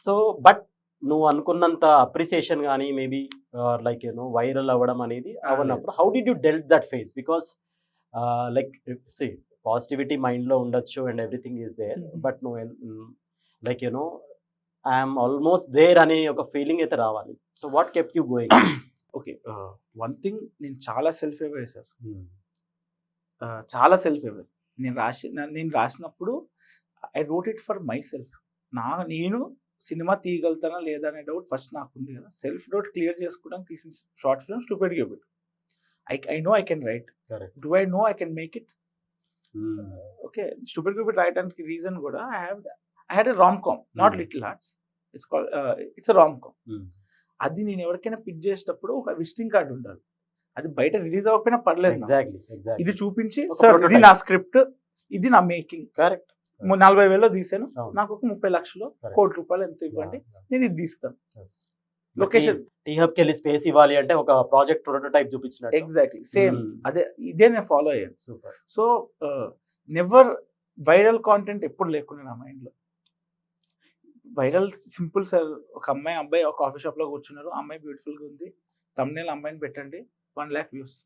So but నువ్వు అనుకున్నంత appreciation గానీ మేబీ లైక్ వైరల్ అవ్వడం అనేది అవ్వనప్పుడు how did you dealt that phase? Because like see positivity మైండ్‌లో ఉండొచ్చు and everything is there. But నువ్వు లైక్ ఐఎమ్ ఆల్మోస్ట్ దేర్ అనే ఒక ఫీలింగ్ అయితే రావాలి. So what kept you going? Okay. One thing, నేను చాలా సెల్ఫ్ అవేర్ సార్. చాలా సెల్ఫ్ అవేర్. నేను రాసినప్పుడు I wrote it for myself. నేను సినిమా తీయగలుగుతానా లేదా అనే డౌట్ ఫస్ట్ నాకుంది కదా. సెల్ఫ్ డౌట్ క్లియర్ చేసుకోవడానికి తీసిన short film stupid cupid. I know I can write. Do I know I can make it? Okay. Stupid cupid రాయడానికి reason కూడా I had a rom com, not Little Hearts. It's rom com. అది నేను ఎవరికైనా pitch చేసేటప్పుడు ఒక visiting card ఉండాలి. అది బయట రిలీజ్ అవ్వకపోయినా పర్లేదు. ఎగ్జాక్ట్లీ. ఇది చూపించి సార్ ఇది నా స్క్రిప్ట్, ఇది నా మేకింగ్. కరెక్ట్. 40,000 తీసాను, నాకు ఒక 30 లక్షలు, కోటి రూపాయలు ఎంత ఇవ్వండి, నేను ఇది తీస్తాను. లొకేషన్ టీ హబ్ కి వెళ్ళి స్పేస్ ఇవ్వాలి అంటే ఒక ప్రాజెక్ట్ ప్రోటోటైప్ చూపించినట్టు. ఎగ్జాక్ట్లీ సేమ్ ఇదే నేను ఫాలో అయ్యాను. Super. So never viral content ఎప్పుడు లేకుండా నా మైండ్లో. Viral simple sir. ఒక అబ్బాయి ఒక కాఫీ షాప్ లో కూర్చున్నారు, అమ్మాయి బ్యూటిఫుల్ గా ఉంది, తమ్నేల్ అమ్మాయిని పెట్టండి, 1 lakh వ్యూస్.